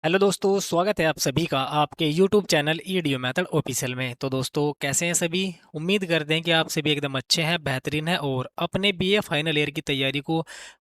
Hello दोस्तों, स्वागत है आप सभी का आपके यूट्यूब चैनल ईडियो मेथड ऑफिशियल में। तो दोस्तों, कैसे हैं सभी? उम्मीद करते हैं कि आप सभी एकदम अच्छे हैं, बेहतरीन हैं और अपने बीए फाइनल ईयर की तैयारी को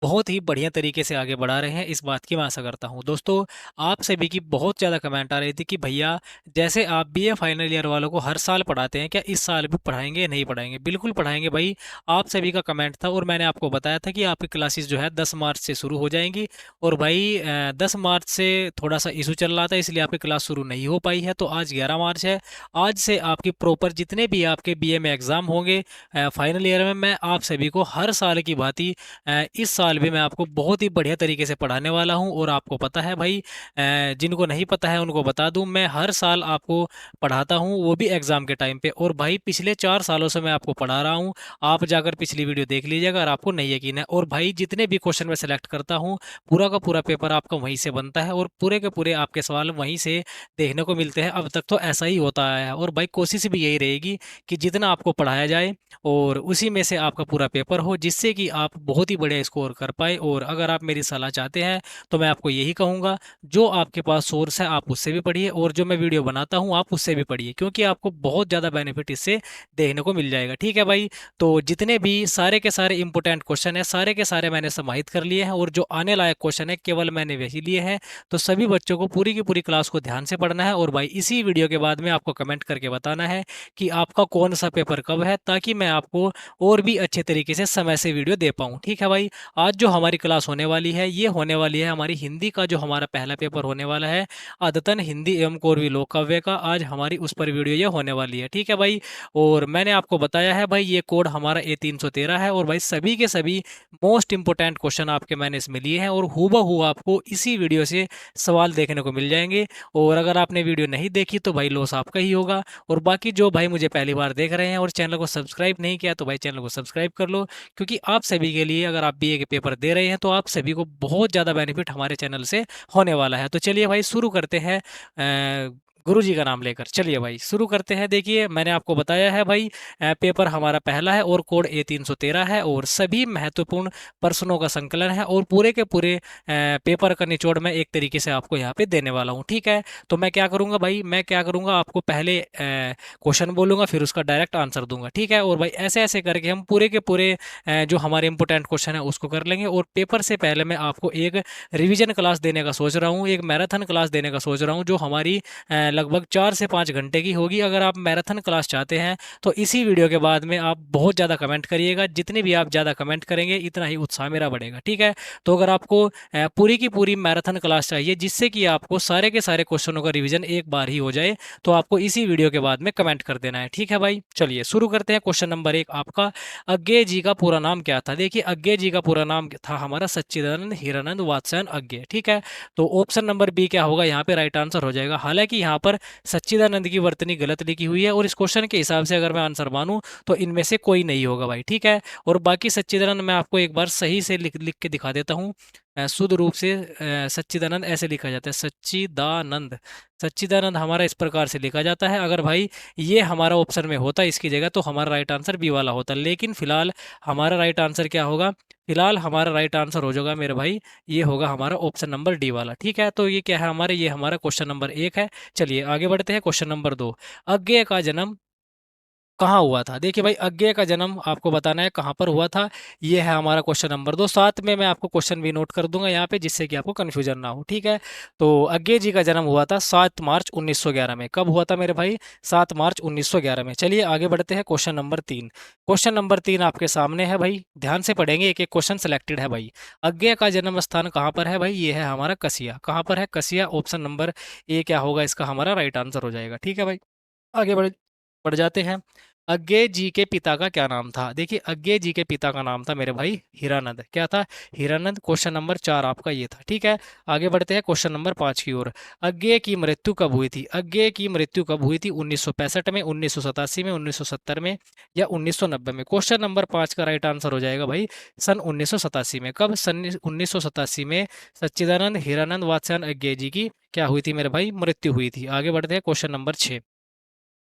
बहुत ही बढ़िया तरीके से आगे बढ़ा रहे हैं, इस बात की मैं आशा करता हूं। दोस्तों, आप सभी की बहुत ज़्यादा कमेंट आ रही थी कि भैया, जैसे आप बीए फाइनल ईयर वालों को हर साल पढ़ाते हैं, क्या इस साल भी पढ़ाएंगे या नहीं पढ़ाएंगे? बिल्कुल पढ़ाएंगे भाई। आप सभी का कमेंट था और मैंने आपको बताया था कि आपकी क्लासेस जो है 10 मार्च से शुरू हो जाएंगी। और भाई 10 मार्च से थोड़ा सा इशू चल रहा था, इसलिए आपकी क्लास शुरू नहीं हो पाई है। तो आज 11 मार्च है। आज से आपकी प्रॉपर जितने भी आपके बीए में एग्ज़ाम होंगे फाइनल ईयर में, मैं आप सभी को हर साल की भांति इस साल भी मैं आपको बहुत ही बढ़िया तरीके से पढ़ाने वाला हूं। और आपको पता है भाई, जिनको नहीं पता है उनको बता दूं, मैं हर साल आपको पढ़ाता हूं, वो भी एग्ज़ाम के टाइम पे। और भाई पिछले 4 सालों से मैं आपको पढ़ा रहा हूं। आप जाकर पिछली वीडियो देख लीजिएगा अगर आपको नहीं यकीन है। और भाई जितने भी क्वेश्चन मैं सेलेक्ट करता हूँ, पूरा का पूरा पेपर आपका वहीं से बनता है और पूरे के पूरे आपके सवाल वहीं से देखने को मिलते हैं। अब तक तो ऐसा ही होता आया है और भाई कोशिश भी यही रहेगी कि जितना आपको पढ़ाया जाए और उसी में से आपका पूरा पेपर हो, जिससे कि आप बहुत ही बढ़िया स्कोर कर पाए। और अगर आप मेरी सलाह चाहते हैं तो मैं आपको यही कहूँगा, जो आपके पास सोर्स है आप उससे भी पढ़िए और जो मैं वीडियो बनाता हूँ आप उससे भी पढ़िए, क्योंकि आपको बहुत ज़्यादा बेनिफिट इससे देखने को मिल जाएगा। ठीक है भाई? तो जितने भी सारे के सारे इंपॉर्टेंट क्वेश्चन है, सारे के सारे मैंने समाहित कर लिए हैं और जो आने लायक क्वेश्चन है केवल मैंने वही लिए हैं। तो सभी बच्चों को पूरी की पूरी क्लास को ध्यान से पढ़ना है और भाई इसी वीडियो के बाद में आपको कमेंट करके बताना है कि आपका कौन सा पेपर कब है, ताकि मैं आपको और भी अच्छे तरीके से समय से वीडियो दे पाऊँ। ठीक है भाई? आज जो हमारी क्लास होने वाली है, ये होने वाली है हमारी हिंदी का, जो हमारा पहला पेपर होने वाला है अद्यतन हिंदी एवं कोरवी लोक काव्य का। आज हमारी उस पर वीडियो ये होने वाली है। ठीक है भाई? और मैंने आपको बताया है भाई, ये कोड हमारा A313 है और भाई सभी के सभी मोस्ट इंपोर्टेंट क्वेश्चन आपके मैंने इसमें लिए हैं और हूबहू आपको इसी वीडियो से सवाल देखने को मिल जाएंगे। और अगर आपने वीडियो नहीं देखी तो भाई लॉस आपका ही होगा। और बाकी जो भाई मुझे पहली बार देख रहे हैं और चैनल को सब्सक्राइब नहीं किया, तो भाई चैनल को सब्सक्राइब कर लो, क्योंकि आप सभी के लिए, अगर आप बीए के पेपर दे रहे हैं तो आप सभी को बहुत ज़्यादा बेनिफिट हमारे चैनल से होने वाला है। तो चलिए भाई शुरू करते हैं। गुरु जी का नाम लेकर चलिए भाई शुरू करते हैं। देखिए, मैंने आपको बताया है भाई, पेपर हमारा पहला है और कोड A313 है और सभी महत्वपूर्ण प्रश्नों का संकलन है और पूरे के पूरे पेपर का निचोड़ मैं एक तरीके से आपको यहाँ पे देने वाला हूँ। ठीक है? तो मैं क्या करूँगा भाई, मैं क्या करूँगा, आपको पहले क्वेश्चन बोलूँगा, फिर उसका डायरेक्ट आंसर दूंगा। ठीक है? और भाई ऐसे ऐसे करके हम पूरे के पूरे जो हमारे इंपोर्टेंट क्वेश्चन है उसको कर लेंगे। और पेपर से पहले मैं आपको एक रिवीजन क्लास देने का सोच रहा हूँ, एक मैराथन क्लास देने का सोच रहा हूँ, जो हमारी लगभग 4 से 5 घंटे की होगी। अगर आप मैराथन क्लास चाहते हैं तो इसी वीडियो के बाद में आप बहुत ज़्यादा कमेंट करिएगा। जितने भी आप ज़्यादा कमेंट करेंगे इतना ही उत्साह मेरा बढ़ेगा। ठीक है? तो अगर आपको पूरी की पूरी मैराथन क्लास चाहिए, जिससे कि आपको सारे के सारे क्वेश्चनों का रिवीजन एक बार ही हो जाए, तो आपको इसी वीडियो के बाद में कमेंट कर देना है। ठीक है भाई? चलिए शुरू करते हैं। क्वेश्चन नंबर 1 आपका, अज्ञेय जी का पूरा नाम क्या था? देखिए, अज्ञेय जी का पूरा नाम था हमारा सच्चिदानंद हीरानंद वात्स्यायन अज्ञेय। ठीक है? तो ऑप्शन नंबर बी क्या होगा, यहाँ पे राइट आंसर हो जाएगा। हालांकि यहाँ पर सच्चिदानंद की वर्तनी गलत लिखी हुई है और इस क्वेश्चन के हिसाब से अगर मैं आंसर मानूं तो इनमें से कोई नहीं होगा भाई। ठीक है? और बाकी सच्चिदानंद मैं आपको एक बार सही से लिख लिख के दिखा देता हूँ। शुद्ध रूप से सच्चिदानंद ऐसे लिखा जाता है, सच्चिदानंद। सच्चिदानंद हमारा इस प्रकार से लिखा जाता है। अगर भाई ये हमारा ऑप्शन में होता इसकी जगह, तो हमारा राइट आंसर बी वाला होता। लेकिन फिलहाल हमारा राइट आंसर क्या होगा? फिलहाल हमारा राइट आंसर हो जाएगा मेरे भाई, ये होगा हमारा ऑप्शन नंबर डी वाला। ठीक है? तो ये क्या है हमारे, ये हमारा क्वेश्चन नंबर 1 है। चलिए आगे बढ़ते हैं। क्वेश्चन नंबर 2, अज्ञेय का जन्म कहाँ हुआ था? देखिए भाई, अज्ञेय का जन्म आपको बताना है कहाँ पर हुआ था। ये है हमारा क्वेश्चन नंबर 2। साथ में मैं आपको क्वेश्चन भी नोट कर दूंगा यहाँ पे, जिससे कि आपको कन्फ्यूजन ना हो। ठीक है? तो अज्ञेय जी का जन्म हुआ था 7 मार्च 1911 में। कब हुआ था मेरे भाई? 7 मार्च 1911 में। चलिए आगे बढ़ते हैं। क्वेश्चन नंबर 3, क्वेश्चन नंबर 3 आपके सामने है भाई, ध्यान से पढ़ेंगे, एक एक क्वेश्चन सेलेक्टेड है भाई। अज्ञेय का जन्म स्थान कहाँ पर है भाई? ये है हमारा कसिया। कहाँ पर है? कसिया। ऑप्शन नंबर ए क्या होगा इसका, हमारा राइट आंसर हो जाएगा। ठीक है भाई? आगे बढ़ जाते हैं। अज्ञेय जी के पिता का क्या नाम था? देखिए, अज्ञेय जी के पिता का नाम था मेरे भाई हीरानंद। क्या था? हीरानंद। क्वेश्चन नंबर 4 आपका ये था। ठीक है? आगे बढ़ते हैं क्वेश्चन नंबर 5 की ओर। अज्ञेय की मृत्यु कब हुई थी? अज्ञेय की मृत्यु कब हुई थी? 1965 में, 1987 में, 1970 में या 1990 में? क्वेश्चन नंबर 5 का राइट आंसर हो जाएगा भाई सन 1987 में। कब? सन 1987 में सच्चिदानंद हीरानंद वात्स्यायन अज्ञेय जी की क्या हुई थी मेरे भाई? मृत्यु हुई थी। आगे बढ़ते हैं क्वेश्चन नंबर 6।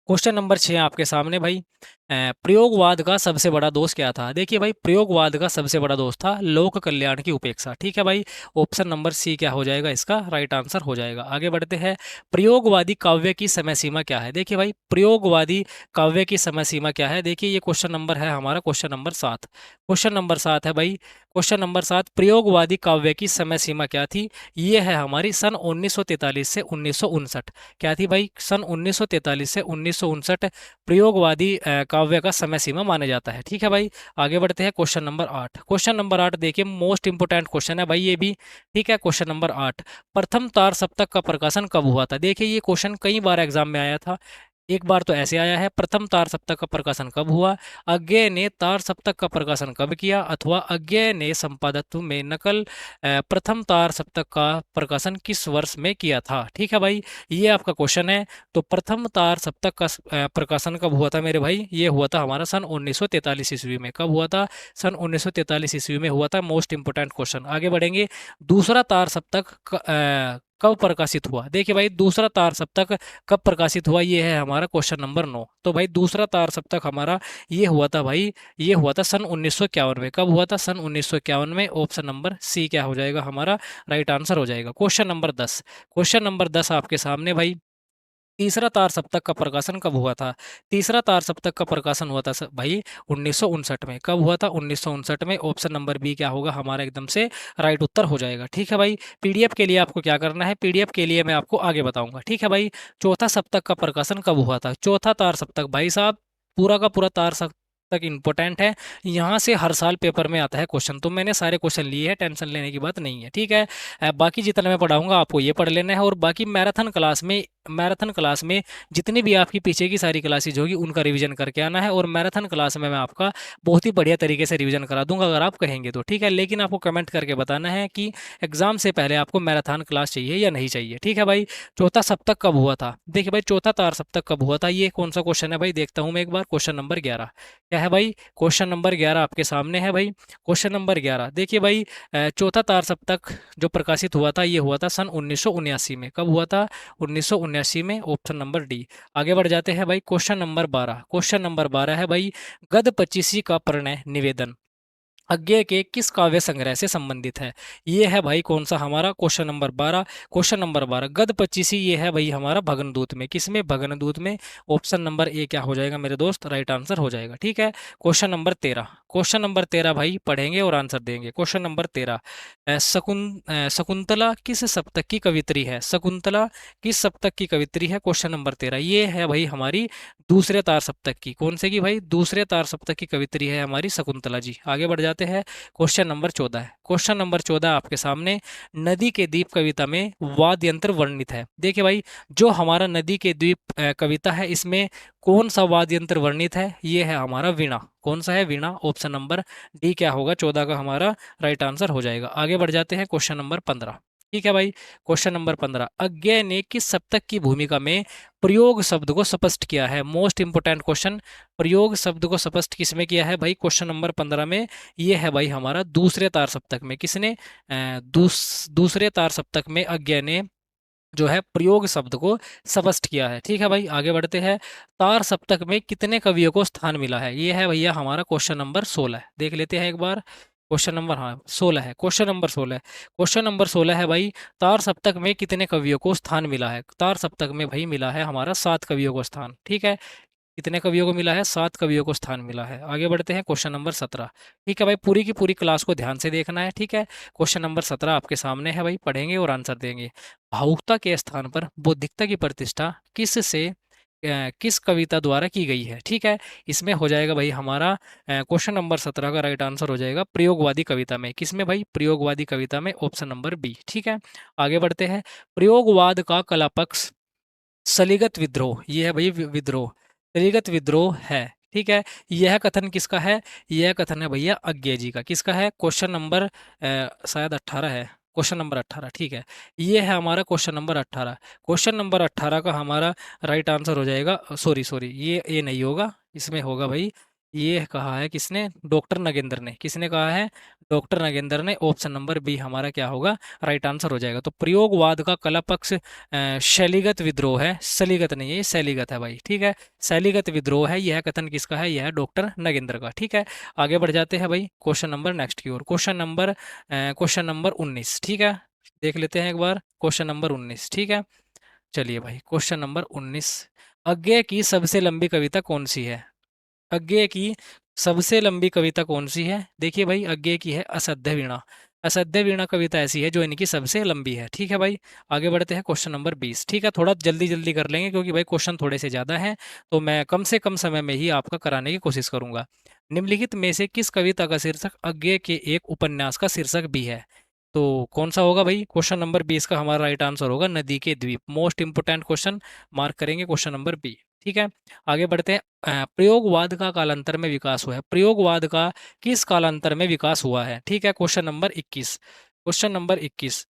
क्वेश्चन नंबर 6 आपके सामने भाई, प्रयोगवाद का सबसे बड़ा दोष क्या था? देखिए भाई, प्रयोगवाद का सबसे बड़ा दोष था लोक कल्याण की उपेक्षा। ठीक है भाई, ऑप्शन नंबर सी क्या हो जाएगा, इसका राइट आंसर हो जाएगा। आगे बढ़ते हैं। प्रयोगवादी काव्य की समय सीमा क्या है? देखिए भाई, प्रयोगवादी काव्य की समय सीमा क्या है? देखिए ये क्वेश्चन नंबर है हमारा, क्वेश्चन नंबर 7। क्वेश्चन नंबर 7 है भाई, क्वेश्चन नंबर 7, प्रयोगवादी काव्य की समय सीमा क्या थी? ये है हमारी सन 1943 से 1959। क्या थी भाई? सन 1943 से 1959 प्रयोगवादी काव्य का समय सीमा माना जाता है। ठीक है भाई, आगे बढ़ते हैं। Question number 8। क्वेश्चन नंबर 8 देखिए, मोस्ट इंपोर्टेंट क्वेश्चन है भाई ये भी। ठीक है, क्वेश्चन नंबर 8, प्रथम तार सप्तक का प्रकाशन कब हुआ था? देखिए ये क्वेश्चन कई बार एग्जाम में आया था। एक बार तो ऐसे आया है, प्रथम तार सप्तक का प्रकाशन कब हुआ, अज्ञेय ने तार सप्तक का प्रकाशन कब किया, अथवा अज्ञेय ने संपादत्व में नकल प्रथम तार सप्तक का प्रकाशन किस वर्ष में किया था? ठीक है भाई, ये आपका क्वेश्चन है। तो प्रथम तार सप्तक का प्रकाशन कब हुआ था मेरे भाई? ये हुआ था हमारा सन 1943 ईस्वी में। कब हुआ था? सन 1943 ईस्वी में हुआ था। Most important question. आगे बढ़ेंगे। दूसरा तार सप्तक कब प्रकाशित हुआ? देखिए भाई, दूसरा तार सप्तक कब प्रकाशित हुआ, ये है हमारा क्वेश्चन नंबर 9। तो भाई दूसरा तार सप्तक हमारा ये हुआ था भाई, ये हुआ था सन 1951 में। कब हुआ था? सन 1951 में। ऑप्शन नंबर सी क्या हो जाएगा हमारा, राइट आंसर हो जाएगा। Question number 10। क्वेश्चन नंबर 10 आपके सामने भाई, तीसरा तार सप्तक का प्रकाशन कब हुआ था? तीसरा तार सप्तक का प्रकाशन हुआ था भाई 1959 में। कब हुआ था? 1959 में। ऑप्शन नंबर बी क्या होगा हमारा, एकदम से राइट उत्तर हो जाएगा। ठीक है भाई, पीडीएफ के लिए आपको क्या करना है, पीडीएफ के लिए मैं आपको आगे बताऊंगा। ठीक है भाई, चौथा सप्तक का प्रकाशन कब हुआ था? चौथा तार सप्तक भाई साहब, पूरा का पूरा तार सप्तक तक इंपॉर्टेंट है। यहाँ से हर साल पेपर में आता है क्वेश्चन, तो मैंने सारे क्वेश्चन लिए हैं, टेंशन लेने की बात नहीं है। ठीक है, बाकी जितना मैं पढ़ाऊंगा आपको ये पढ़ लेना है, और बाकी मैराथन क्लास में जितनी भी आपकी पीछे की सारी क्लासेज होगी उनका रिवीजन करके आना है। और मैराथन क्लास में मैं आपका बहुत ही बढ़िया तरीके से रिवीजन करा दूंगा अगर आप कहेंगे तो। ठीक है, लेकिन आपको कमेंट करके बताना है कि एग्जाम से पहले आपको मैराथन क्लास चाहिए या नहीं चाहिए। ठीक है भाई, चौथा सप्तक कब हुआ था? देखिए भाई, चौथा तार सप्तक कब हुआ था, ये कौन सा क्वेश्चन है भाई, देखता हूँ मैं एक बार। Question number 11। क्या है भाई? क्वेश्चन नंबर 11 आपके सामने है भाई। क्वेश्चन नंबर 11 देखिए भाई, चौथा तार सप्तक जो प्रकाशित हुआ था ये हुआ था सन 1979 में। कब हुआ था? 1979 में। Option number D. आगे बढ़ जाते हैं भाई। Question number 12। क्वेश्चन नंबर 12 है भाई, गद पचीसी का प्रणय निवेदन अज्ञेय के किस काव्य संग्रह से संबंधित है? ये है भाई कौन सा हमारा, क्वेश्चन नंबर 12। क्वेश्चन नंबर 12 गद पचीसी, ये है भाई हमारा भगनदूत में। किसमें? भगनदूत में। ऑप्शन नंबर ए क्या हो जाएगा मेरे दोस्त, राइट आंसर हो जाएगा। ठीक है, क्वेश्चन नंबर 13। क्वेश्चन नंबर 13 भाई पढ़ेंगे और आंसर देंगे। क्वेश्चन नंबर 13, शकुंतला किस सप्तक की कवित्री है? शकुंतला किस सप्तक की कवित्री है? क्वेश्चन नंबर 13 ये है भाई हमारी दूसरे तार सप्तक की। कौन से की भाई? दूसरे तार सप्तक की कवित्री है हमारी शकुंतला जी। आगे बढ़ जाते हैं। क्वेश्चन नंबर 14 है। क्वेश्चन नंबर 14 आपके सामने, नदी के द्वीप कविता में वाद्य यंत्र वर्णित है। देखिए भाई, जो हमारा नदी के द्वीप कविता है इसमें कौन सा वाद्य यंत्र वर्णित है? ये है हमारा वीणा। कौन सा है? वीणा। ऑप्शन नंबर डी क्या होगा, 14 का हमारा राइट आंसर हो जाएगा। आगे बढ़ जाते हैं। Question number 15। ठीक है भाई, क्वेश्चन नंबर 15, अज्ञेय ने किस सप्तक की भूमिका में प्रयोग शब्द को स्पष्ट किया है? मोस्ट इंपोर्टेंट क्वेश्चन, प्रयोग शब्द को स्पष्ट किसमें किया है भाई? क्वेश्चन नंबर 15 में। ये है भाई हमारा दूसरे तार सप्तक में। किसने? दूसरे तार सप्तक में अज्ञेय ने जो है प्रयोग शब्द को स्पष्ट किया है। ठीक है भाई, आगे बढ़ते हैं। तार सप्तक में कितने कवियों को स्थान मिला है? ये है भैया हमारा क्वेश्चन नंबर 16। देख लेते हैं एक बार। क्वेश्चन नंबर, हाँ 16 है, क्वेश्चन नंबर 16। क्वेश्चन नंबर 16 है भाई, तार सप्तक में कितने कवियों को स्थान मिला है? तार सप्तक में भाई मिला है हमारा 7 कवियों को स्थान। ठीक है, कितने कवियों को मिला है? 7 कवियों को स्थान मिला है। आगे बढ़ते हैं। Question number 17। ठीक है भाई, पूरी की पूरी क्लास को ध्यान से देखना है। ठीक है, क्वेश्चन नंबर 17 आपके सामने है भाई, पढ़ेंगे और आंसर देंगे। भावुकता के स्थान पर बौद्धिकता की प्रतिष्ठा किस कविता द्वारा की गई है? ठीक है, इसमें हो जाएगा भाई हमारा क्वेश्चन नंबर 17 का राइट आंसर हो जाएगा प्रयोगवादी कविता में। किसमें भाई? प्रयोगवादी कविता में। Option number B. ठीक है, आगे बढ़ते हैं। प्रयोगवाद का कला पक्ष सलिगत विद्रोह, ये है भाई विद्रोह, सलिगत विद्रोह है। ठीक है, यह कथन किसका है? यह कथन है भैया अज्ञेय जी का। किसका है? क्वेश्चन नंबर शायद 18 है। Question number 18। ठीक है, ये है हमारा क्वेश्चन नंबर 18। क्वेश्चन नंबर 18 का हमारा राइट आंसर हो जाएगा, सॉरी सॉरी, ये नहीं होगा, इसमें होगा भाई, ये कहा है किसने? डॉक्टर नगेंद्र ने। किसने कहा है? डॉक्टर नगेंद्र ने। ऑप्शन नंबर बी हमारा क्या होगा? राइट आंसर हो जाएगा। तो प्रयोगवाद का कला पक्ष शैलीगत विद्रोह है, शैलीगत नहीं है, ये शैलीगत है भाई, ठीक है। शैलीगत विद्रोह है, यह कथन किसका है? यह है डॉक्टर नगेंद्र का, ठीक है। आगे बढ़ जाते हैं भाई क्वेश्चन नंबर नेक्स्ट की ओर। क्वेश्चन नंबर 19, ठीक है। देख लेते हैं एक बार क्वेश्चन नंबर 19, ठीक है। चलिए भाई क्वेश्चन नंबर 19। अज्ञे की सबसे लंबी कविता कौन सी है? अज्ञे की सबसे लंबी कविता कौन सी है? देखिए भाई, अज्ञे की है असध्य वीणा। असध्य वीणा कविता ऐसी है जो इनकी सबसे लंबी है, ठीक है भाई। आगे बढ़ते हैं क्वेश्चन नंबर 20, ठीक है। थोड़ा जल्दी जल्दी कर लेंगे क्योंकि भाई क्वेश्चन थोड़े से ज़्यादा हैं, तो मैं कम से कम समय में ही आपका कराने की कोशिश करूंगा। निम्नलिखित में से किस कविता का शीर्षक अज्ञे के एक उपन्यास का शीर्षक भी है? तो कौन सा होगा भाई? क्वेश्चन नंबर 20 का हमारा राइट आंसर होगा नदी के द्वीप। मोस्ट इंपोर्टेंट क्वेश्चन, मार्क करेंगे क्वेश्चन नंबर बी, ठीक है। आगे बढ़ते हैं। प्रयोगवाद का कालांतर में विकास हुआ है। प्रयोगवाद का किस कालांतर में विकास हुआ है? ठीक है, क्वेश्चन नंबर 21। क्वेश्चन नंबर 21,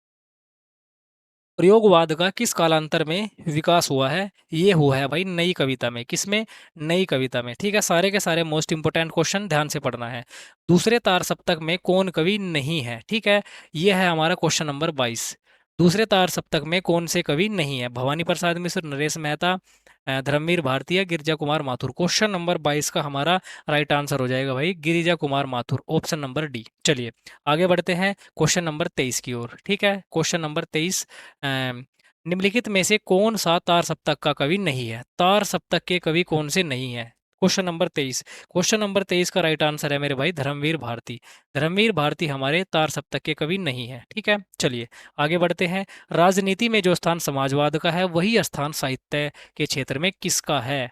प्रयोगवाद का किस कालांतर में विकास हुआ है? ये हुआ है भाई नई कविता में। किसमें? नई कविता में, ठीक है। सारे के सारे मोस्ट इंपोर्टेंट क्वेश्चन ध्यान से पढ़ना है। दूसरे तार सप्तक में कौन कवि नहीं है? ठीक है, ये है हमारा क्वेश्चन नंबर 22। दूसरे तार सप्तक में कौन से कवि नहीं है? भवानी प्रसाद मिश्र, नरेश मेहता, धर्मवीर भारती, गिरिजा कुमार माथुर। क्वेश्चन नंबर 22 का हमारा राइट आंसर हो जाएगा भाई Girija Kumar Mathur, option number D. चलिए आगे बढ़ते हैं क्वेश्चन नंबर 23 की ओर, ठीक है। क्वेश्चन नंबर 23, निम्नलिखित में से कौन सा तार सप्तक का कवि नहीं है? तार सप्तक के कवि कौन से नहीं है? Question number 23। क्वेश्चन नंबर 23 का राइट आंसर है मेरे भाई धर्मवीर भारती। धर्मवीर भारती हमारे तार सप्तक के कवि नहीं है, ठीक है। चलिए आगे बढ़ते हैं। राजनीति में जो स्थान समाजवाद का है वही स्थान साहित्य के क्षेत्र में किसका है?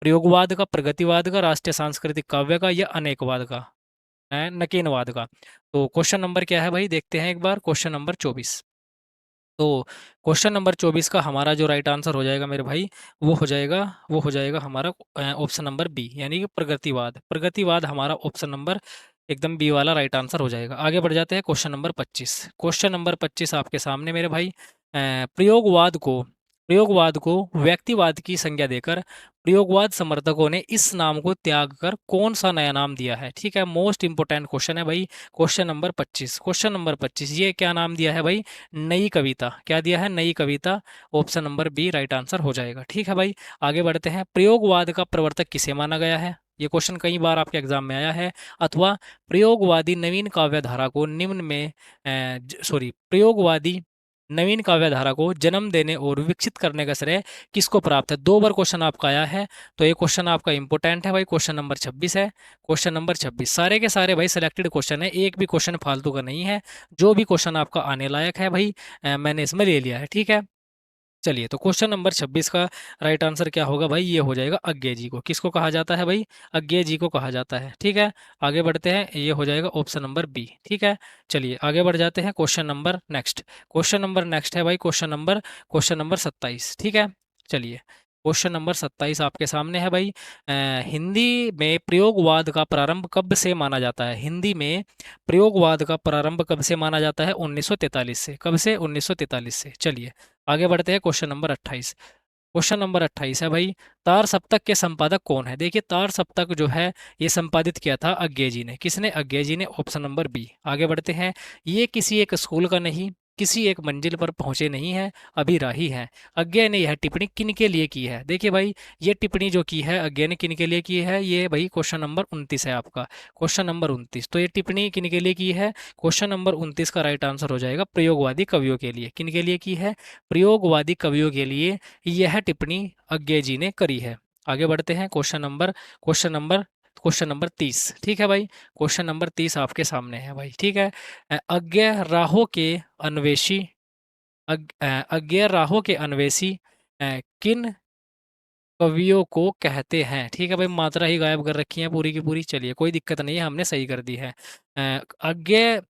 प्रयोगवाद का, प्रगतिवाद का, राष्ट्रीय सांस्कृतिक काव्य का, या अनेकवाद का, नकीनवाद का? तो क्वेश्चन नंबर क्या है भाई? देखते हैं एक बार क्वेश्चन नंबर 24। तो क्वेश्चन नंबर 24 का हमारा जो राइट आंसर हो जाएगा मेरे भाई, वो हो जाएगा हमारा ऑप्शन नंबर बी, यानी कि प्रगतिवाद। प्रगतिवाद हमारा ऑप्शन नंबर एकदम बी वाला राइट आंसर हो जाएगा। आगे बढ़ जाते हैं क्वेश्चन नंबर 25। क्वेश्चन नंबर 25 आपके सामने मेरे भाई। प्रयोगवाद को व्यक्तिवाद की संज्ञा देकर प्रयोगवाद समर्थकों ने इस नाम को त्याग कर कौन सा नया नाम दिया है? ठीक है, मोस्ट इंपोर्टेंट क्वेश्चन है भाई। क्वेश्चन नंबर 25, क्वेश्चन नंबर 25, ये क्या नाम दिया है भाई? नई कविता। क्या दिया है? नई कविता। Option number B right answer हो जाएगा, ठीक है भाई। आगे बढ़ते हैं। प्रयोगवाद का प्रवर्तक किसे माना गया है? ये क्वेश्चन कई बार आपके एग्जाम में आया है। अथवा प्रयोगवादी नवीन काव्य धारा को निम्न में प्रयोगवादी नवीन काव्य धारा को जन्म देने और विकसित करने का श्रेय किसको प्राप्त है? दो बार क्वेश्चन आपका आया है, तो ये क्वेश्चन आपका इंपोर्टेंट है भाई। क्वेश्चन नंबर 26 है। क्वेश्चन नंबर 26 सारे के सारे भाई सिलेक्टेड क्वेश्चन है, एक भी क्वेश्चन फालतू का नहीं है। जो भी क्वेश्चन आपका आने लायक है भाई मैंने इसमें ले लिया है, ठीक है। चलिए, तो क्वेश्चन नंबर 26 का राइट आंसर क्या होगा भाई? ये हो जाएगा अज्ञे जी को। किसको कहा जाता है भाई? अज्ञे जी को कहा जाता है, ठीक है। आगे बढ़ते हैं, ये हो जाएगा ऑप्शन नंबर बी, ठीक है। चलिए आगे बढ़ जाते हैं। Question number next, question number next है भाई क्वेश्चन नंबर 27, ठीक है। चलिए क्वेश्चन नंबर 27 आपके सामने है भाई। हिंदी में प्रयोगवाद का प्रारंभ कब से माना जाता है? हिंदी में प्रयोगवाद का प्रारंभ कब से माना जाता है? 1943 से। कब से? 1943 से। चलिए आगे बढ़ते हैं क्वेश्चन नंबर 28। क्वेश्चन नंबर 28 है भाई, तार सप्तक के संपादक कौन है? देखिए तार सप्तक जो है ये संपादित किया था अज्ञे जी ने। किसने? अज्ञे जी ने, ऑप्शन नंबर बी। आगे बढ़ते हैं। ये किसी एक स्कूल का नहीं, किसी एक मंजिल पर पहुंचे नहीं है, अभी राही है। अज्ञे ने यह टिप्पणी किन के लिए की है? देखिए भाई, ये टिप्पणी जो की है अज्ञे ने किन के लिए की है? ये भाई क्वेश्चन नंबर 29 है आपका। क्वेश्चन नंबर 29, तो ये टिप्पणी किन के लिए की है? क्वेश्चन नंबर 29 का राइट आंसर हो जाएगा प्रयोगवादी कवियों के लिए। किन के लिए की है? प्रयोगवादी कवियों के लिए यह टिप्पणी अज्ञे जी ने करी है। आगे बढ़ते हैं। क्वेश्चन नंबर 30, ठीक है भाई। क्वेश्चन नंबर 30 आपके सामने है भाई, ठीक है। अज्ञे राहों के अन्वेषी अज्ञे राहों के अन्वेषी किन कवियों को कहते हैं? ठीक है भाई, मात्रा ही गायब कर रखी है पूरी की पूरी। चलिए कोई दिक्कत नहीं है, हमने सही कर दी है। अज्ञे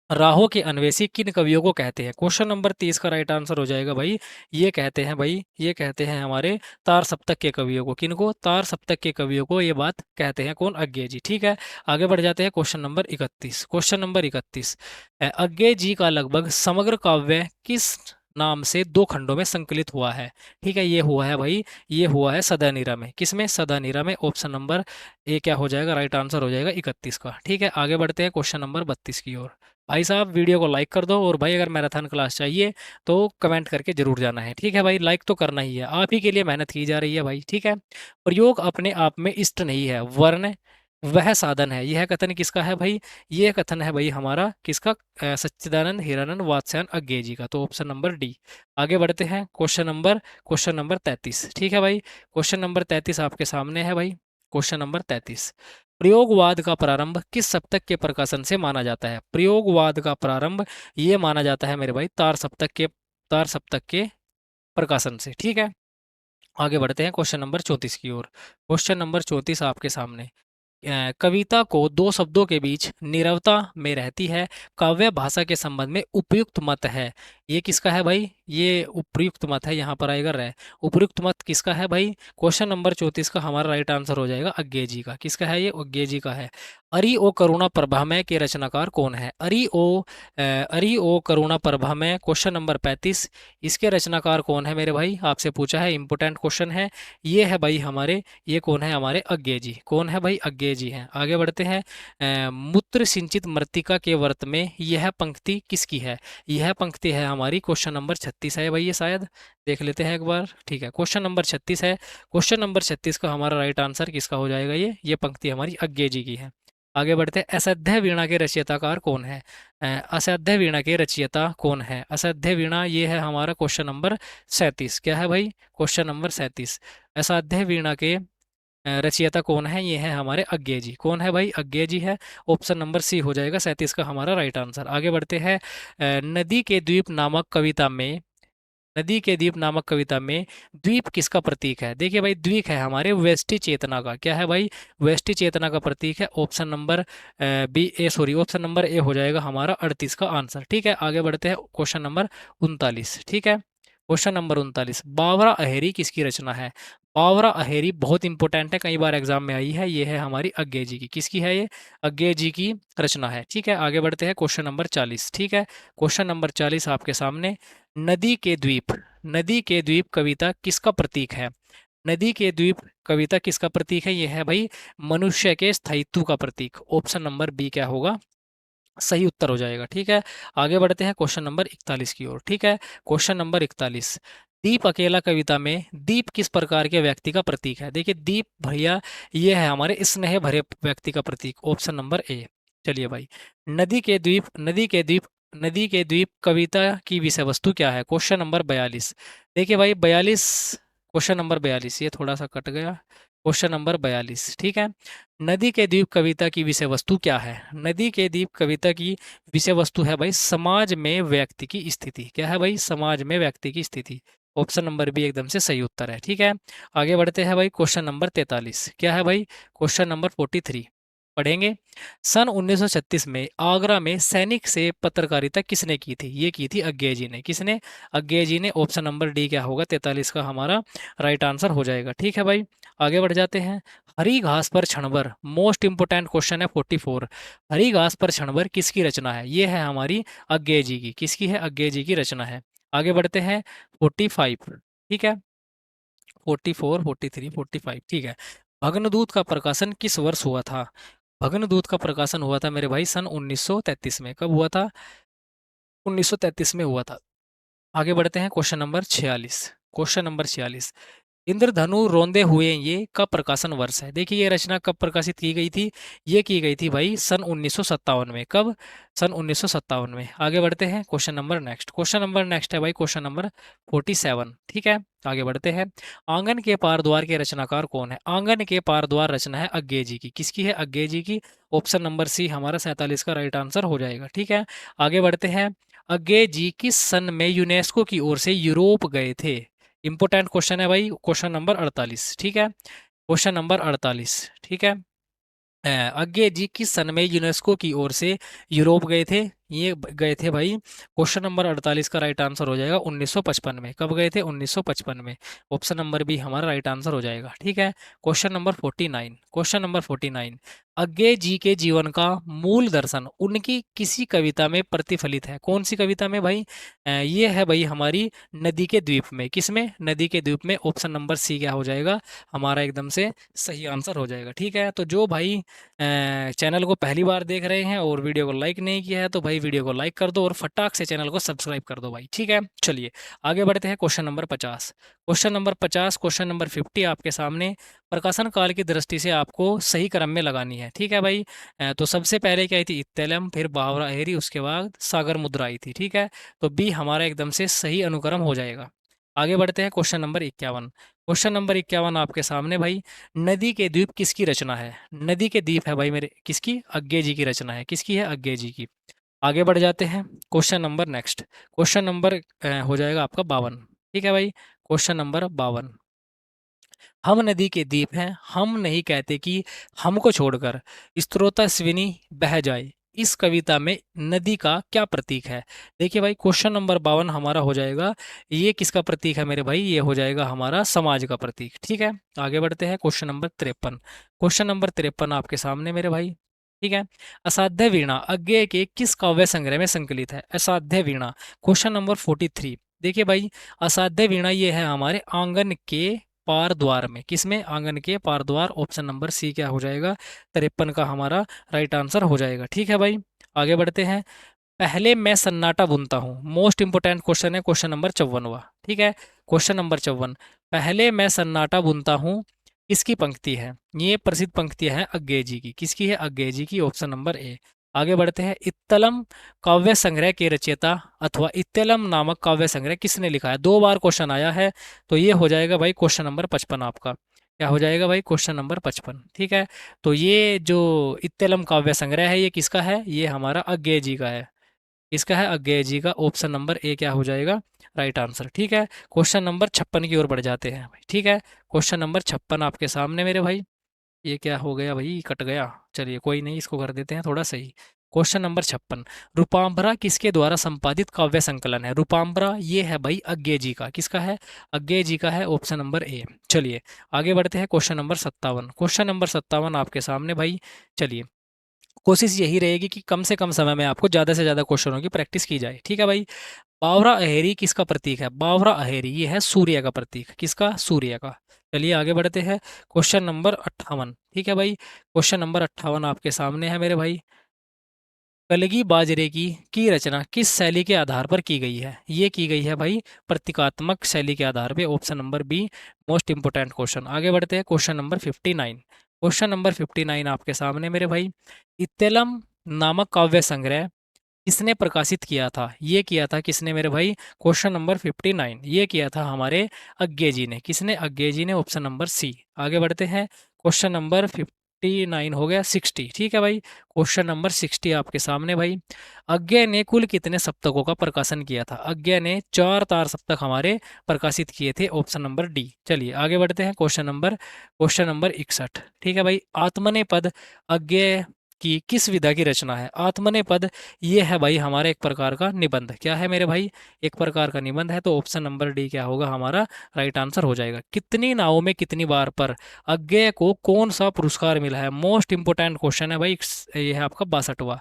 राहों के अन्वेषी किन कवियों को कहते हैं? क्वेश्चन नंबर 30 का राइट आंसर हो जाएगा भाई, ये कहते हैं भाई, ये कहते हैं हमारे तार सप्तक के कवियों को। किनको? तार सप्तक के कवियों को ये बात कहते हैं। कौन? अज्ञे जी, ठीक है। आगे बढ़ जाते हैं। Question number 31। Question number 31, Agyeya ji का लगभग समग्र काव्य किस नाम से 2 खंडों में संकलित हुआ है। ठीक है, ये हुआ है भाई, ये हुआ है सदानीरा में। किसमें? सदानीरा में। ऑप्शन नंबर ए क्या हो जाएगा? राइट आंसर हो जाएगा 31 का। ठीक है, आगे बढ़ते हैं क्वेश्चन नंबर 32 की ओर। भाई साहब वीडियो को लाइक कर दो, और भाई अगर मैराथन क्लास चाहिए तो कमेंट करके जरूर जाना है। ठीक है भाई, लाइक तो करना ही है, आप ही के लिए मेहनत की जा रही है भाई। ठीक है, प्रयोग अपने आप में इष्ट नहीं है, वरन वह साधन है। यह कथन किसका है भाई? ये कथन है भाई हमारा किसका? सच्चिदानंद हीरानंद वात्स्यायन अज्ञे जी का। तो ऑप्शन नंबर डी। आगे बढ़ते हैं क्वेश्चन नंबर 33। ठीक है भाई, क्वेश्चन नंबर 33 आपके सामने है भाई। क्वेश्चन नंबर 33, प्रयोगवाद का प्रारंभ किस सप्तक के प्रकाशन से माना जाता है? प्रयोगवाद का प्रारंभ ये माना जाता है मेरे भाई तार सप्तक के प्रकाशन से। ठीक है, आगे बढ़ते हैं क्वेश्चन नंबर 34 की ओर। क्वेश्चन नंबर 34 आपके सामने। कविता को दो शब्दों के बीच नीरवता में रहती है, काव्य भाषा के संबंध में उपयुक्त मत है। ये किसका है भाई? ये उपयुक्त मत है, यहाँ पर आएगा रह। उपयुक्त मत किसका है भाई? क्वेश्चन नंबर 34 का हमारा राइट आंसर हो जाएगा अज्ञे जी का। किसका है? ये अज्ञे जी का है। अरि ओ करुणा प्रभामय के रचनाकार कौन है? अरि ओ करुणा प्रभामय, क्वेश्चन नंबर 35, इसके रचनाकार कौन है मेरे भाई? आपसे पूछा है, इंपोर्टेंट क्वेश्चन है। ये है भाई हमारे, ये कौन है? हमारे अज्ञे जी। कौन है भाई? अज्ञे जी हैं। आगे बढ़ते हैं। मूत्र सिंचित मृत्तिका के वर्त में यह पंक्ति किसकी है? यह पंक्ति है हमारी, क्वेश्चन नंबर 36 है भाई, ये शायद देख लेते हैं एक बार। ठीक है, क्वेश्चन नंबर 36 है। क्वेश्चन नंबर 36 का हमारा राइट आंसर किसका हो जाएगा? ये पंक्ति हमारी अज्ञे जी की है। आगे बढ़ते हैं। असाध्य वीणा के रचयिताकार कौन है? असाध्य वीणा के रचयिता कौन है? असाध्य वीणा ये है हमारा क्वेश्चन नंबर 37। क्या है भाई? क्वेश्चन नंबर 37, असाध्य वीणा के रचयिता कौन है? ये है हमारे अज्ञे जी। कौन है भाई? अज्ञे जी है। ऑप्शन नंबर सी हो जाएगा 37 का हमारा राइट आंसर। आगे बढ़ते हैं। नदी के द्वीप नामक कविता में, नदी के द्वीप नामक कविता में द्वीप किसका प्रतीक है? देखिए भाई, द्वीप है हमारे व्यष्टि चेतना का। क्या है भाई? व्यष्टि चेतना का प्रतीक है। Option number B uh sorry option number A हो जाएगा हमारा 38 का आंसर। ठीक है, आगे बढ़ते हैं क्वेश्चन नंबर 39। ठीक है, क्वेश्चन नंबर 39, बावरा अहेरी किसकी रचना है? बावरा अहेरी बहुत इंपॉर्टेंट है, कई बार एग्जाम में आई है। ये है हमारी अज्ञे जी की। किसकी है ये? अज्ञे जी की रचना है। ठीक है, आगे बढ़ते हैं क्वेश्चन नंबर 40। ठीक है, क्वेश्चन नंबर 40 आपके सामने। नदी के द्वीप, नदी के द्वीप कविता किसका प्रतीक है? नदी के द्वीप कविता किसका प्रतीक है? यह है भाई मनुष्य के स्थायित्व का प्रतीक। ऑप्शन नंबर बी क्या होगा? सही उत्तर हो जाएगा। ठीक है, आगे बढ़ते हैं क्वेश्चन नंबर 41 की ओर। ठीक है, क्वेश्चन नंबर 41, दीप अकेला कविता में दीप किस प्रकार के व्यक्ति का प्रतीक है? देखिए दीप भैया ये है हमारे स्नेह भरे व्यक्ति का प्रतीक। ऑप्शन नंबर ए। चलिए भाई, नदी के द्वीप, नदी के द्वीप कविता की विषय वस्तु क्या है? Question number 42। देखिए भाई 42, क्वेश्चन नंबर 42, ये थोड़ा सा कट गया। Question number 42। ठीक है, नदी के द्वीप कविता की विषय वस्तु क्या है? नदी के द्वीप कविता की विषय वस्तु है भाई समाज में व्यक्ति की स्थिति। क्या है भाई? समाज में व्यक्ति की स्थिति। ऑप्शन नंबर बी एकदम से सही उत्तर है। ठीक है, आगे बढ़ते हैं भाई क्वेश्चन नंबर 43। क्या है भाई? क्वेश्चन नंबर 43 पढ़ेंगे। सन 1936 में आगरा में सैनिक से पत्रकारिता किसने की थी? ये की थी अज्ञे जी ने। किसने? अज्ञे जी ने। ऑप्शन नंबर डी क्या होगा? 43 का हमारा राइट आंसर हो जाएगा। ठीक है भाई, आगे बढ़ जाते हैं। हरी घास पर क्षणभर, मोस्ट इंपोर्टेंट क्वेश्चन है 44। हरी घास पर क्षणभर किसकी रचना है? ये है हमारी अज्ञे जी की। किसकी है? अज्ञे जी की रचना है। आगे बढ़ते हैं 45। ठीक है, 44, 43, 45। ठीक है, भग्नदूत का प्रकाशन किस वर्ष हुआ था? भग्नदूत का प्रकाशन हुआ था मेरे भाई सन 1933 में। कब हुआ था? 1933 में हुआ था। आगे बढ़ते हैं क्वेश्चन नंबर 46। क्वेश्चन नंबर 46, इंद्रधनु रोंदे हुए ये कब प्रकाशन वर्ष है? देखिए ये रचना कब प्रकाशित की गई थी? ये की गई थी भाई सन 1957 में। कब? सन 1957 में। आगे बढ़ते हैं question number next. Question number next है भाई क्वेश्चन नंबर 47। ठीक है, आगे बढ़ते हैं। आंगन के पार द्वार के रचनाकार कौन है? आंगन के पार द्वार रचना है अज्ञे जी की। किसकी है? अज्ञे जी की। ऑप्शन नंबर सी हमारा 47 का राइट आंसर हो जाएगा। ठीक है, आगे बढ़ते हैं। अज्ञे जी किस सन में यूनेस्को की ओर से यूरोप गए थे? इंपोर्टेंट क्वेश्चन है भाई क्वेश्चन नंबर 48। ठीक है, क्वेश्चन नंबर 48। ठीक है, अज्ञे जी किस सन में यूनेस्को की ओर से यूरोप गए थे? ये गए थे भाई। क्वेश्चन नंबर 48 का राइट आंसर हो जाएगा 1955 में। कब गए थे? 1955 में। ऑप्शन नंबर बी हमारा राइट आंसर हो जाएगा। ठीक है। Question number 49, question number 49, Agyeya ji के जीवन का मूल दर्शन उनकी किसी कविता में प्रतिफलित है। कौन सी कविता में भाई? ये है भाई हमारी नदी के द्वीप में। किसमें? नदी के द्वीप में। ऑप्शन नंबर सी क्या हो जाएगा हमारा एकदम से सही आंसर हो जाएगा। ठीक है। तो जो भाई चैनल को पहली बार देख रहे हैं और वीडियो को लाइक नहीं किया है तो भाई वीडियो को लाइक कर दो और फटाक से चैनल को सब्सक्राइब कर दो भाई। ठीक है। चलिए आगे बढ़ते हैं। Question number 50, question number 50, question number 50 आपके सामने प्रकाशन काल की दृष्टि से आपको सही क्रम में लगानी है। ठीक है भाई। तो सबसे पहले क्या आई थी? इत्तेलम, फिर बावरा अहेरी, उसके बाद सागर मुद्रा आई थी। ठीक है। तो बी हमारा एकदम से सही अनुक्रम हो जाएगा। आगे बढ़ते हैं। क्वेश्चन नंबर 51, क्वेश्चन नंबर 51 आपके सामने भाई, नदी के द्वीप किसकी रचना है? नदी के द्वीप है भाई मेरे किसकी? अज्ञे जी की रचना है। किसकी है? अज्ञे जी की। आगे बढ़ जाते हैं। Question number next, question number हो जाएगा आपका 52। ठीक है भाई। क्वेश्चन नंबर 52, हम नदी के द्वीप हैं, हम नहीं कहते कि हमको छोड़कर स्रोतस्विनी बह जाए। इस कविता में नदी का क्या प्रतीक है? देखिए भाई क्वेश्चन नंबर 52 हमारा हो जाएगा, ये किसका प्रतीक है मेरे भाई? ये हो जाएगा हमारा समाज का प्रतीक। ठीक है। आगे बढ़ते हैं। क्वेश्चन नंबर 53, क्वेश्चन नंबर 53 आपके सामने मेरे भाई। ठीक है। असाध्य वीणा अज्ञे के किस काव्य संग्रह में संकलित है? असाध्य वीणा। क्वेश्चन नंबर 43, देखिए भाई असाध्य वीणा ये है हमारे आंगन के पार द्वार में। किसमें? आंगन के पार द्वार। ऑप्शन नंबर सी क्या हो जाएगा 53 का हमारा राइट आंसर हो जाएगा। ठीक है भाई। आगे बढ़ते हैं। पहले मैं सन्नाटा बुनता हूँ, मोस्ट इंपोर्टेंट क्वेश्चन है, क्वेश्चन नंबर 54वां। ठीक है। क्वेश्चन नंबर 54, पहले मैं सन्नाटा बुनता हूँ किसकी पंक्ति है? ये प्रसिद्ध पंक्तियां हैं अज्ञे जी की। किसकी है? अज्ञे जी की। ऑप्शन नंबर ए। आगे बढ़ते हैं। इत्तलम काव्य संग्रह के रचयिता अथवा इत्तलम नामक काव्य संग्रह किसने लिखा है? 2 बार क्वेश्चन आया है तो ये हो जाएगा भाई क्वेश्चन नंबर 55 आपका। क्या हो जाएगा भाई? Question number 55। ठीक है। तो ये जो इत्तलम काव्य संग्रह है ये किसका है? ये हमारा अज्ञे जी का है। इसका है अज्ञेय जी का। ऑप्शन नंबर ए क्या हो जाएगा राइट आंसर। ठीक है। क्वेश्चन नंबर 56 की ओर बढ़ जाते हैं भाई। ठीक है। क्वेश्चन नंबर 56 आपके सामने मेरे भाई। ये क्या हो गया भाई? कट गया। चलिए कोई नहीं, इसको कर देते हैं थोड़ा सही। क्वेश्चन नंबर 56, रूपाम्बरा किसके द्वारा संपादित काव्य संकलन है? रूपाम्बरा ये है भाई अज्ञे जी का। किसका है? अज्ञे जी का है। ऑप्शन नंबर ए। चलिए आगे बढ़ते हैं। क्वेश्चन नंबर 57, क्वेश्चन नंबर 57 आपके सामने भाई। चलिए कोशिश यही रहेगी कि कम से कम समय में आपको ज़्यादा से ज़्यादा क्वेश्चनों की प्रैक्टिस की जाए। ठीक है भाई। बावरा अहेरी किसका प्रतीक है? बावरा अहेरी ये है सूर्य का प्रतीक। किसका? सूर्य का। चलिए आगे बढ़ते हैं। Question number 58। ठीक है भाई। क्वेश्चन नंबर 58 आपके सामने है मेरे भाई। कलगी बाजरे की रचना किस शैली के आधार पर की गई है? ये की गई है भाई प्रतीकात्मक शैली के आधार पे। Option number be most important question. आगे बढ़ते हैं। क्वेश्चन नंबर 59, क्वेश्चन नंबर 59 आपके सामने मेरे भाई। इत्तेलम नामक काव्य संग्रह किसने प्रकाशित किया था? ये किया था किसने मेरे भाई? क्वेश्चन नंबर 59 ये किया था हमारे अज्ञे जी ने। किसने? अज्ञे जी ने। Option number C. आगे बढ़ते हैं। क्वेश्चन नंबर 59 हो गया 60। ठीक है भाई। क्वेश्चन नंबर 60 आपके सामने भाई। अज्ञे ने कुल कितने सप्तकों का प्रकाशन किया था? अज्ञे ने 4 तार सप्तक हमारे प्रकाशित किए थे। Option number D. चलिए आगे बढ़ते हैं। Question number 61। ठीक है भाई। आत्मनेपद अज्ञे की किस विधा की रचना है? आत्मनेपद ये है भाई हमारे एक प्रकार का निबंध। क्या है मेरे भाई? एक प्रकार का निबंध है। तो ऑप्शन नंबर डी क्या होगा हमारा राइट आंसर हो जाएगा। कितनी नावों में कितनी बार पर अज्ञेय को कौन सा पुरस्कार मिला है? मोस्ट इंपोर्टेंट क्वेश्चन है भाई। ये है आपका 62वां।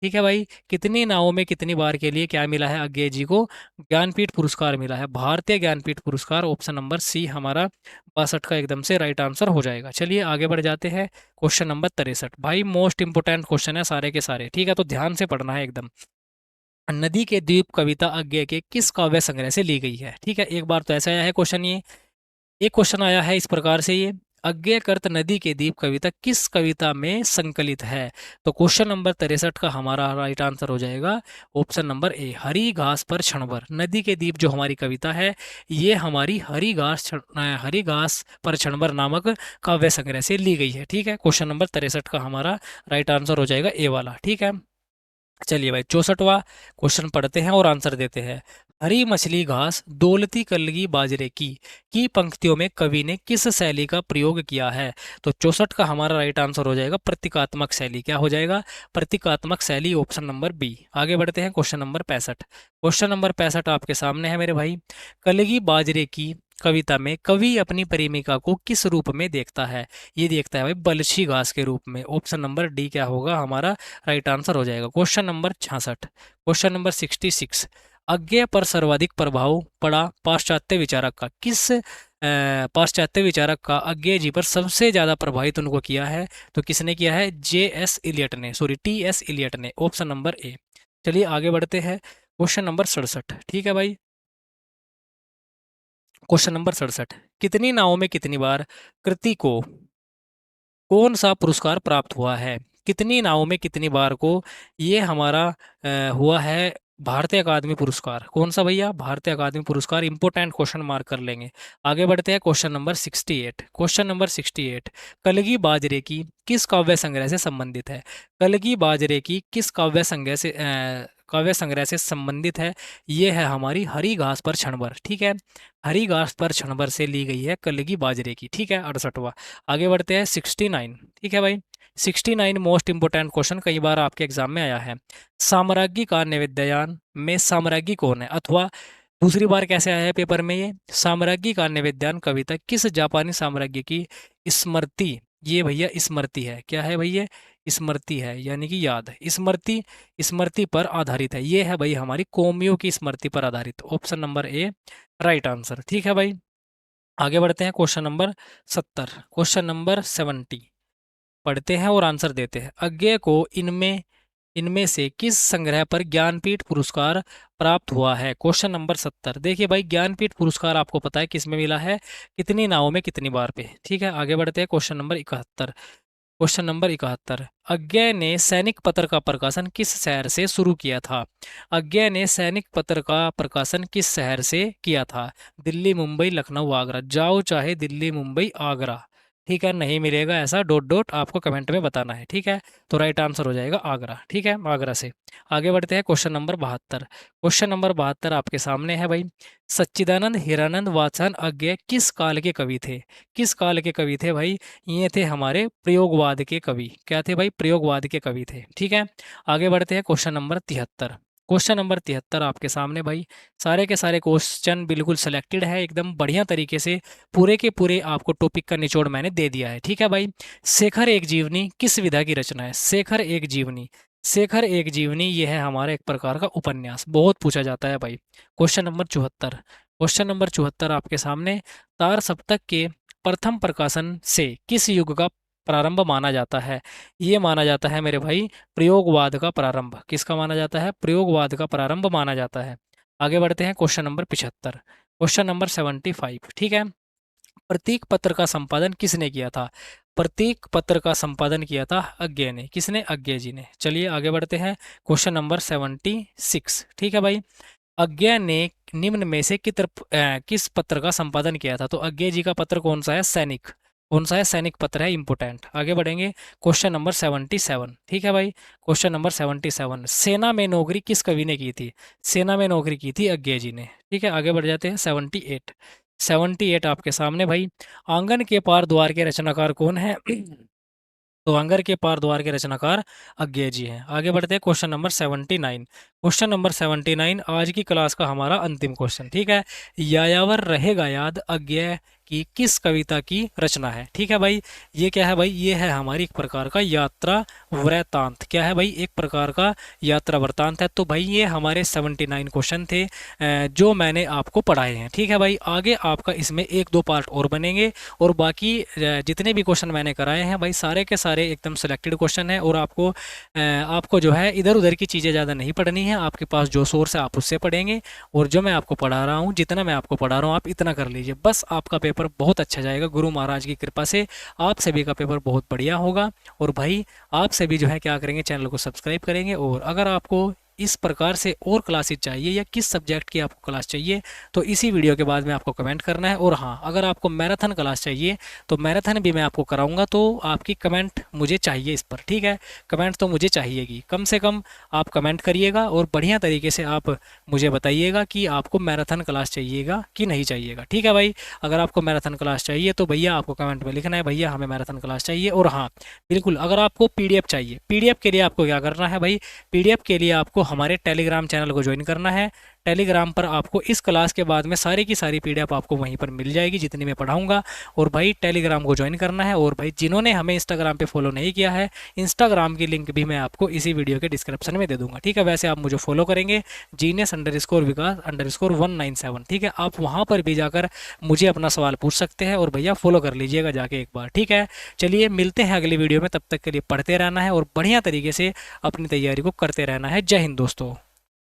ठीक है भाई। कितनी नावों में कितनी बार के लिए क्या मिला है अज्ञेय जी को? ज्ञानपीठ पुरस्कार मिला है, भारतीय ज्ञानपीठ पुरस्कार। ऑप्शन नंबर सी हमारा 62 का एकदम से राइट आंसर हो जाएगा। चलिए आगे बढ़ जाते हैं। क्वेश्चन नंबर 63 भाई मोस्ट इंपोर्टेंट क्वेश्चन है सारे के सारे। ठीक है। तो ध्यान से पढ़ना है एकदम। नदी के द्वीप कविता अज्ञेय के किस काव्य संग्रह से ली गई है? ठीक है। एक बार तो ऐसा आया है क्वेश्चन, ये एक क्वेश्चन आया है इस प्रकार से, ये अज्ञेयकृत नदी के द्वीप कविता किस कविता में संकलित है? तो क्वेश्चन नंबर 63 का हमारा राइट आंसर हो जाएगा ऑप्शन नंबर ए, हरी घास पर क्षणभर। नदी के द्वीप जो हमारी कविता है ये हमारी हरी घास पर क्षणभर नामक काव्य संग्रह से ली गई है। ठीक है। क्वेश्चन नंबर 63 का हमारा राइट आंसर हो जाएगा ए वाला। ठीक है। चलिए भाई 64वां क्वेश्चन पढ़ते हैं और आंसर देते हैं। हरी मछली घास दौलती कलगी बाजरे की पंक्तियों में कवि ने किस शैली का प्रयोग किया है? तो 64 का हमारा राइट आंसर हो जाएगा प्रतीकात्मक शैली। क्या हो जाएगा? प्रतीकात्मक शैली, ऑप्शन नंबर बी। आगे बढ़ते हैं क्वेश्चन नंबर 65। क्वेश्चन नंबर 65 आपके सामने है मेरे भाई। कलगी बाजरे की कविता में कवि अपनी प्रेमिका को किस रूप में देखता है? ये देखता है भाई बलछी घास के रूप में। ऑप्शन नंबर डी क्या होगा हमारा राइट आंसर हो जाएगा। Question number 66। Question number 66। अज्ञेय पर सर्वाधिक प्रभाव पड़ा पाश्चात्य विचारक का पाश्चात्य विचारक का अज्ञेय जी पर सबसे ज्यादा प्रभावित उनको किया है? तो किसने किया है? टी एस इलियट ने। ऑप्शन नंबर ए। चलिए आगे बढ़ते हैं। Question number 67। ठीक है भाई। Question number 67। कितनी नावों में कितनी बार कृति को कौन सा पुरस्कार प्राप्त हुआ है? कितनी नावों में कितनी बार को ये हमारा हुआ है भारतीय अकादमी पुरस्कार? कौन सा भैया? भारतीय अकादमी पुरस्कार। इंपोर्टेंट क्वेश्चन मार्क कर लेंगे। आगे बढ़ते हैं क्वेश्चन नंबर 68। Question number 68। कलगी बाजरे की किस काव्य संग्रह से संबंधित है? कलगी बाजरे की किस काव्य संग्रह से संबंधित है? ये है हमारी हरी घास पर क्षणभर। ठीक है, हरी घास पर क्षणभर से ली गई है कलगी बाजरे की। ठीक है, 68वां। आगे बढ़ते हैं 69। ठीक है भाई। 69 मोस्ट इंपोर्टेंट क्वेश्चन, कई बार आपके एग्जाम में आया है। साम्राज्ञी का निवेदयान में साम्राज्ञी कौन है? अथवा दूसरी बार कैसे आया है पेपर में ये? साम्राज्ञी का निवेदन कविता किस जापानी साम्राज्य की स्मृति, ये भैया स्मृति है, क्या है भैया? स्मृति है, यानी कि याद है। स्मृति, स्मृति पर आधारित है। ये है भाई हमारी कोमियों की स्मृति पर आधारित। ऑप्शन नंबर ए राइट आंसर। ठीक है भाई। आगे बढ़ते हैं क्वेश्चन नंबर 70। क्वेश्चन नंबर 70 पढ़ते हैं और आंसर देते हैं। अज्ञेय को इनमें इनमें से किस संग्रह पर ज्ञानपीठ पुरस्कार प्राप्त हुआ है? Question number 70। देखिए भाई ज्ञानपीठ पुरस्कार आपको पता है किस में मिला है? कितनी नावों में कितनी बार पे। ठीक है, आगे बढ़ते हैं क्वेश्चन नंबर 71। Question number 71। अज्ञेय ने सैनिक पत्र का प्रकाशन किस शहर से शुरू किया था? अज्ञेय ने सैनिक पत्र का प्रकाशन किस शहर से किया था? दिल्ली, मुंबई, लखनऊ, आगरा। जाओ चाहे दिल्ली, मुंबई, आगरा। ठीक है, नहीं मिलेगा ऐसा डॉट डॉट, आपको कमेंट में बताना है। ठीक है, तो राइट आंसर हो जाएगा आगरा। ठीक है, आगरा से। आगे बढ़ते हैं क्वेश्चन नंबर 72। क्वेश्चन नंबर 72 आपके सामने है भाई। सच्चिदानंद हिरानंद वात्स्यन अज्ञेय किस काल के कवि थे? किस काल के कवि थे भाई? ये थे हमारे प्रयोगवाद के कवि। क्या थे भाई? प्रयोगवाद के कवि थे। ठीक है, आगे बढ़ते हैं क्वेश्चन नंबर 73। क्वेश्चन नंबर 73 आपके सामने भाई। सारे के सारे क्वेश्चन बिल्कुल सिलेक्टेड है एकदम बढ़िया तरीके से, पूरे के पूरे आपको टॉपिक का निचोड़ मैंने दे दिया है। ठीक है भाई। शेखर एक जीवनी किस विधा की रचना है? शेखर एक जीवनी, शेखर एक जीवनी ये है हमारा एक प्रकार का उपन्यास, बहुत पूछा जाता है भाई। Question number 74। क्वेश्चन नंबर 74 आपके सामने। तार सप्तक के प्रथम प्रकाशन से किस युग का प्रारंभ माना जाता है? ये माना जाता है मेरे भाई प्रयोगवाद का प्रारंभ। किसका माना जाता है? प्रयोगवाद का प्रारंभ माना जाता है। आगे बढ़ते हैं क्वेश्चन नंबर 75। Question number 75। ठीक है। प्रतीक पत्र का संपादन किसने किया था? प्रतीक पत्र का संपादन किया था अज्ञेय ने। किसने? अज्ञेय जी ने। चलिए आगे बढ़ते हैं क्वेश्चन नंबर 76। ठीक है भाई। अज्ञेय ने निम्न में से किस पत्र का संपादन किया था? तो अज्ञेय जी का पत्र कौन सा है? सैनिक। कौन सा है? सैनिक पत्र है, इंपोर्टेंट। आगे बढ़ेंगे क्वेश्चन नंबर 77। ठीक है भाई। Question number 77। सेना में नौकरी किस कवि ने की थी? सेना में नौकरी की थी अज्ञेय जी ने। ठीक है, आगे बढ़ जाते हैं 78। 78 आपके सामने भाई। आंगन के पार द्वार के रचनाकार कौन है? तो आंगन के पार द्वार के रचनाकार अज्ञेय जी हैं। आगे बढ़ते हैं क्वेश्चन नंबर 79। क्वेश्चन नंबर 79 आज की क्लास का हमारा अंतिम क्वेश्चन। ठीक है। यायावर रहेगा याद अज्ञेय की किस कविता की रचना है? ठीक है भाई। ये क्या है भाई? ये है हमारी एक प्रकार का यात्रा वृतांत। क्या है भाई? एक प्रकार का यात्रा वृतांत है। तो भाई ये हमारे 79 क्वेश्चन थे जो मैंने आपको पढ़ाए हैं। ठीक है भाई। आगे आपका इसमें एक दो पार्ट और बनेंगे और बाकी जितने भी क्वेश्चन मैंने कराए हैं भाई सारे के सारे एकदम सिलेक्टेड क्वेश्चन है। और आपको जो है इधर उधर की चीज़ें ज़्यादा नहीं पढ़नी है। आपके पास जो सोर्स है आप उससे पढ़ेंगे और जो मैं आपको पढ़ा रहा हूँ, जितना मैं आपको पढ़ा रहा हूँ आप इतना कर लीजिए, बस आपका पेपर बहुत अच्छा जाएगा। गुरु महाराज की कृपा से आप सभी का पेपर बहुत बढ़िया होगा। और भाई आप सभी जो है क्या करेंगे, चैनल को सब्सक्राइब करेंगे। और अगर आपको इस प्रकार से और क्लासेस चाहिए या किस सब्जेक्ट की आपको क्लास चाहिए, तो इसी वीडियो के बाद में आपको कमेंट करना है। और हाँ, अगर आपको मैराथन क्लास चाहिए तो मैराथन भी मैं आपको कराऊंगा, तो आपकी कमेंट मुझे चाहिए इस पर, ठीक है। कमेंट तो मुझे चाहिएगी, कम से कम आप कमेंट करिएगा और बढ़िया तरीके से आप मुझे बताइएगा कि आपको मैराथन क्लास चाहिएगा कि नहीं चाहिएगा, ठीक है भाई। अगर आपको मैराथन क्लास चाहिए तो भैया आपको कमेंट में लिखना है भैया हमें मैराथन क्लास चाहिए। और हाँ बिल्कुल, अगर आपको पीडीएफ चाहिए, पीडीएफ के लिए आपको क्या करना है भाई, पीडीएफ के लिए आपको हमारे टेलीग्राम चैनल को ज्वाइन करना है। टेलीग्राम पर आपको इस क्लास के बाद में सारी की सारी पीडीएफ आपको वहीं पर मिल जाएगी जितनी मैं पढ़ाऊंगा। और भाई टेलीग्राम को ज्वाइन करना है। और भाई जिन्होंने हमें इंस्टाग्राम पे फॉलो नहीं किया है, इंस्टाग्राम की लिंक भी मैं आपको इसी वीडियो के डिस्क्रिप्शन में दे दूंगा, ठीक है। वैसे आप मुझे फॉलो करेंगे genius_vikas_197, ठीक है। आप वहाँ पर भी जाकर मुझे अपना सवाल पूछ सकते हैं और भैया फॉलो कर लीजिएगा जाके एक बार, ठीक है। चलिए मिलते हैं अगली वीडियो में, तब तक के लिए पढ़ते रहना है और बढ़िया तरीके से अपनी तैयारी को करते रहना है। जय हिंद दोस्तों।